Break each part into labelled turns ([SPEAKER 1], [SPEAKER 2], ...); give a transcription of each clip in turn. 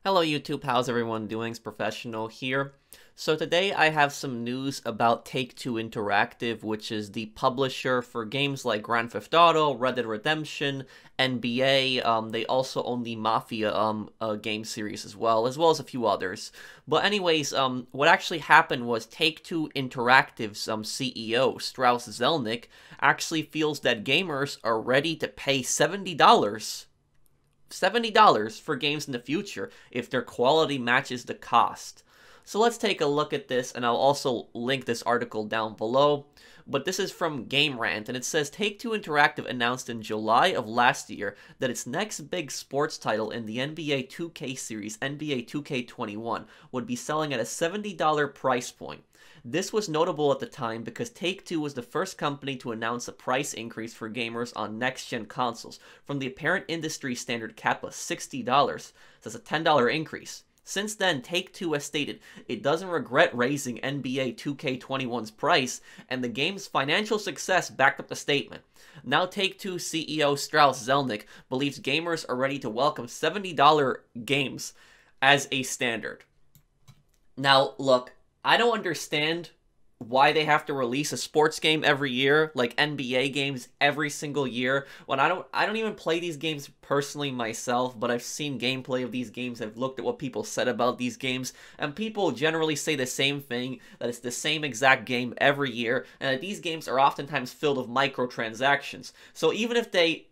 [SPEAKER 1] Hello YouTube, how's everyone doing? It's Professional here. So today I have some news about Take-Two Interactive, which is the publisher for games like Grand Theft Auto, Red Dead Redemption, NBA. They also own the Mafia game series as well as a few others. But anyways, what actually happened was Take-Two Interactive's CEO, Strauss Zelnick, actually feels that gamers are ready to pay $70 for games in the future if their quality matches the cost. So let's take a look at this, and I'll also link this article down below. But this is from Game Rant, and it says Take-Two Interactive announced in July of last year that its next big sports title in the NBA 2K series, NBA 2K21, would be selling at a $70 price point. This was notable at the time because Take-Two was the first company to announce a price increase for gamers on next-gen consoles, from the apparent industry standard cap of $60. That's a $10 increase. Since then, Take-Two has stated it doesn't regret raising NBA 2K21's price, and the game's financial success backed up the statement. Now Take-Two CEO Strauss Zelnick believes gamers are ready to welcome $70 games as a standard. Now, look, I don't understand why they have to release a sports game every year, like NBA games every single year, when I don't even play these games personally myself, but I've seen gameplay of these games, I've looked at what people said about these games, and people generally say the same thing, that it's the same exact game every year, and that these games are oftentimes filled with microtransactions. So even if they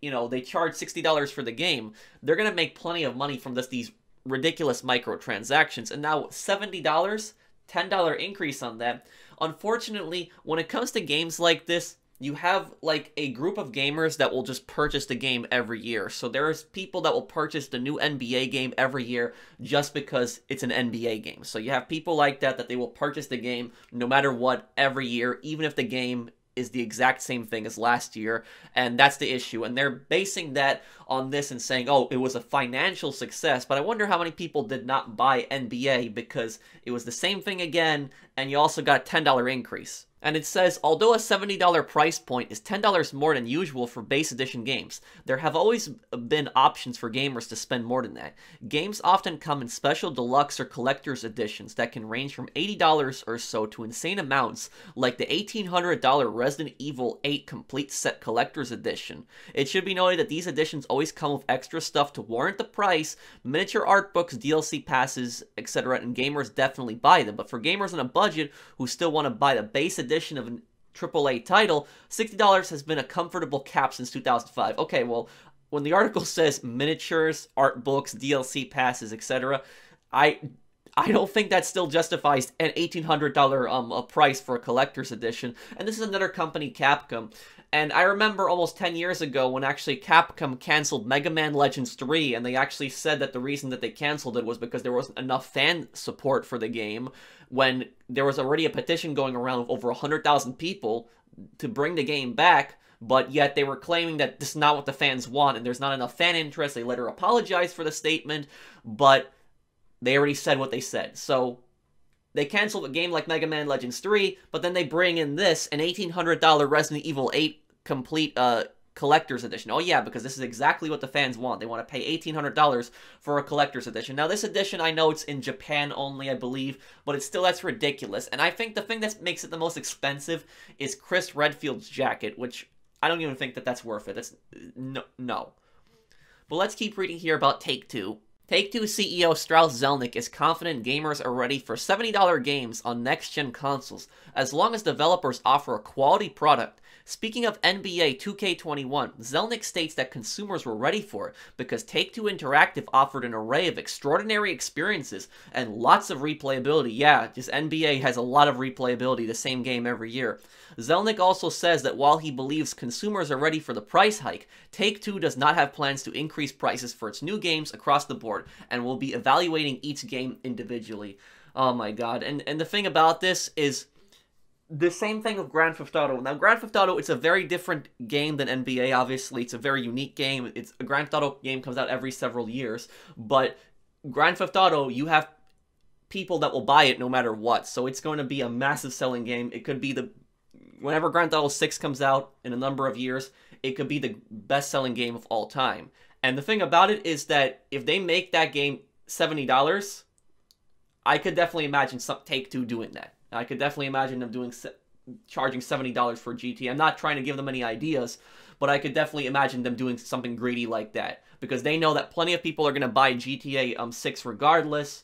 [SPEAKER 1] charge $60 for the game, they're gonna make plenty of money from these ridiculous microtransactions, and now $70? $10 increase on that. Unfortunately, when it comes to games like this, you have like a group of gamers that will just purchase the game every year. So there's people that will purchase the new NBA game every year just because it's an NBA game. So you have people like that they will purchase the game no matter what every year, even if the game is the exact same thing as last year, and that's the issue. And they're basing that on this and saying, oh, it was a financial success, but I wonder how many people did not buy NBA because it was the same thing again, and you also got a $10 increase. And it says, although a $70 price point is $10 more than usual for base edition games, there have always been options for gamers to spend more than that. Games often come in special deluxe or collector's editions that can range from $80 or so to insane amounts, like the $1,800 Resident Evil 8 Complete Set Collector's Edition. It should be noted that these editions always come with extra stuff to warrant the price, miniature art books, DLC passes, etc., and gamers definitely buy them. But for gamers on a budget who still want to buy the base edition of a AAA title, $60 has been a comfortable cap since 2005. Okay, well, when the article says miniatures, art books, DLC passes, etc., I don't think that still justifies an $1,800 price for a collector's edition. And this is another company, Capcom. And I remember almost 10 years ago when actually Capcom canceled Mega Man Legends 3, and they actually said that the reason that they canceled it was because there wasn't enough fan support for the game, when there was already a petition going around with over 100,000 people to bring the game back, but yet they were claiming that this is not what the fans want, and there's not enough fan interest. They later apologized for the statement, but they already said what they said. So they canceled a game like Mega Man Legends 3, but then they bring in this, an $1,800 Resident Evil 8 Complete Collector's Edition. Oh yeah, because this is exactly what the fans want. They want to pay $1,800 for a Collector's Edition. Now this edition, I know it's in Japan only, I believe, but that's ridiculous. And I think the thing that makes it the most expensive is Chris Redfield's jacket, which I don't even think that's worth it. That's no. But let's keep reading here about Take-Two. Take-Two CEO Strauss Zelnick is confident gamers are ready for $70 games on next-gen consoles, as long as developers offer a quality product. Speaking of NBA 2K21, Zelnick states that consumers were ready for it because Take-Two Interactive offered an array of extraordinary experiences and lots of replayability. Yeah, just NBA has a lot of replayability, the same game every year. Zelnick also says that while he believes consumers are ready for the price hike, Take-Two does not have plans to increase prices for its new games across the board and will be evaluating each game individually. Oh my god. And the thing about this is the same thing with Grand Theft Auto. Now, Grand Theft Auto, it's a very different game than NBA, obviously. It's a very unique game. A Grand Theft Auto game comes out every several years. But Grand Theft Auto, you have people that will buy it no matter what. So it's going to be a massive selling game. It could be whenever Grand Theft Auto 6 comes out in a number of years, it could be the best-selling game of all time. And the thing about it is that if they make that game $70, I could definitely imagine Take-Two doing that. I could definitely imagine them charging $70 for GTA. I'm not trying to give them any ideas, but I could definitely imagine them doing something greedy like that, because they know that plenty of people are going to buy GTA 6 regardless,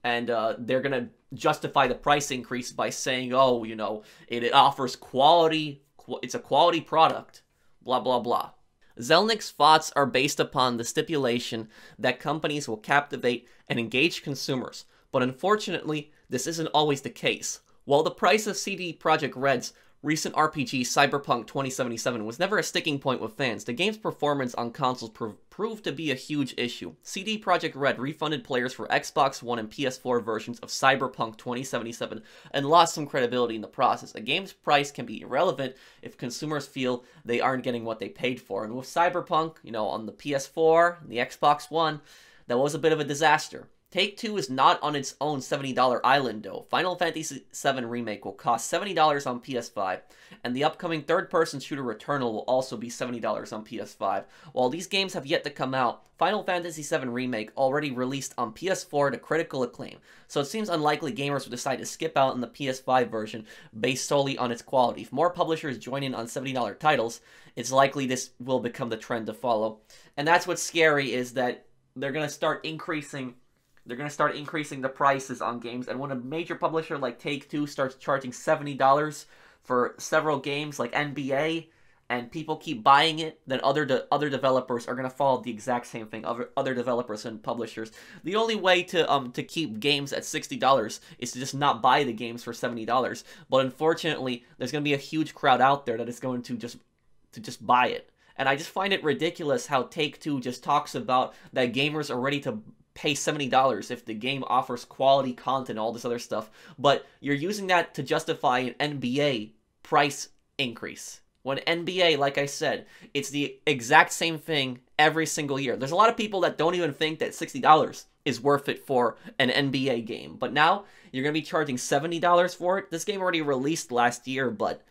[SPEAKER 1] and they're going to justify the price increase by saying, oh, you know, it offers quality, it's a quality product, blah, blah, blah. Zelnick's thoughts are based upon the stipulation that companies will captivate and engage consumers, but unfortunately, this isn't always the case. While the price of CD Projekt Red's recent RPG Cyberpunk 2077 was never a sticking point with fans, the game's performance on consoles proved to be a huge issue. CD Projekt Red refunded players for Xbox One and PS4 versions of Cyberpunk 2077 and lost some credibility in the process. A game's price can be irrelevant if consumers feel they aren't getting what they paid for. And with Cyberpunk, you know, on the PS4, the Xbox One, that was a bit of a disaster. Take-Two is not on its own $70 island, though. Final Fantasy VII Remake will cost $70 on PS5, and the upcoming third-person shooter Returnal will also be $70 on PS5. While these games have yet to come out, Final Fantasy VII Remake already released on PS4 to critical acclaim, so it seems unlikely gamers will decide to skip out on the PS5 version based solely on its quality. If more publishers join in on $70 titles, it's likely this will become the trend to follow. And that's what's scary, is that they're going to start increasing the prices on games, and when a major publisher like Take-Two starts charging $70 for several games like NBA, and people keep buying it, then other developers are going to follow the exact same thing. Other developers and publishers. The only way to keep games at $60 is to just not buy the games for $70. But unfortunately, there's going to be a huge crowd out there that is going to just buy it. And I just find it ridiculous how Take-Two just talks about that gamers are ready to pay $70 if the game offers quality content, all this other stuff, but you're using that to justify an NBA price increase. When NBA, like I said, it's the exact same thing every single year. There's a lot of people that don't even think that $60 is worth it for an NBA game, but now you're going to be charging $70 for it. This game already released last year, but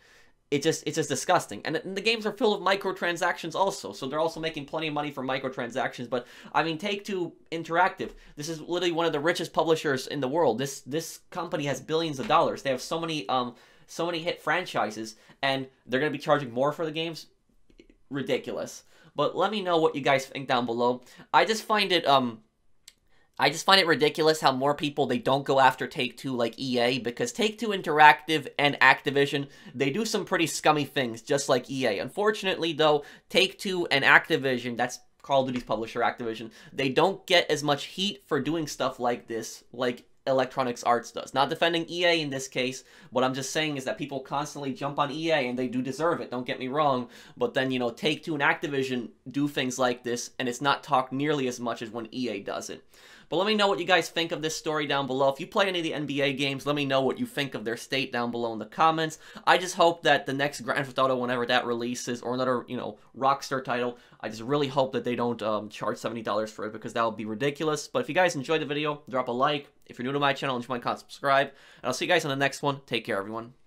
[SPEAKER 1] it's just disgusting. And the games are filled with microtransactions also, so they're also making plenty of money from microtransactions. But, I mean, Take-Two Interactive, this is literally one of the richest publishers in the world. This company has billions of dollars. They have so many hit franchises, and they're going to be charging more for the games? Ridiculous. But let me know what you guys think down below. I just find it ridiculous how more people, they don't go after Take-Two like EA, because Take-Two Interactive and Activision, they do some pretty scummy things, just like EA. Unfortunately, though, Take-Two and Activision, that's Call of Duty's publisher, Activision, they don't get as much heat for doing stuff like this, like Electronic Arts does. Not defending EA in this case, what I'm just saying is that people constantly jump on EA, and they do deserve it, don't get me wrong, but then, you know, Take-Two and Activision do things like this, and it's not talked nearly as much as when EA does it. But let me know what you guys think of this story down below. If you play any of the NBA games, let me know what you think of their state down below in the comments. I just hope that the next Grand Theft Auto, whenever that releases, or another, you know, Rockstar title, I just really hope that they don't charge $70 for it, because that would be ridiculous. But if you guys enjoyed the video, drop a like. If you're new to my channel, enjoy my content, subscribe. And I'll see you guys on the next one. Take care, everyone.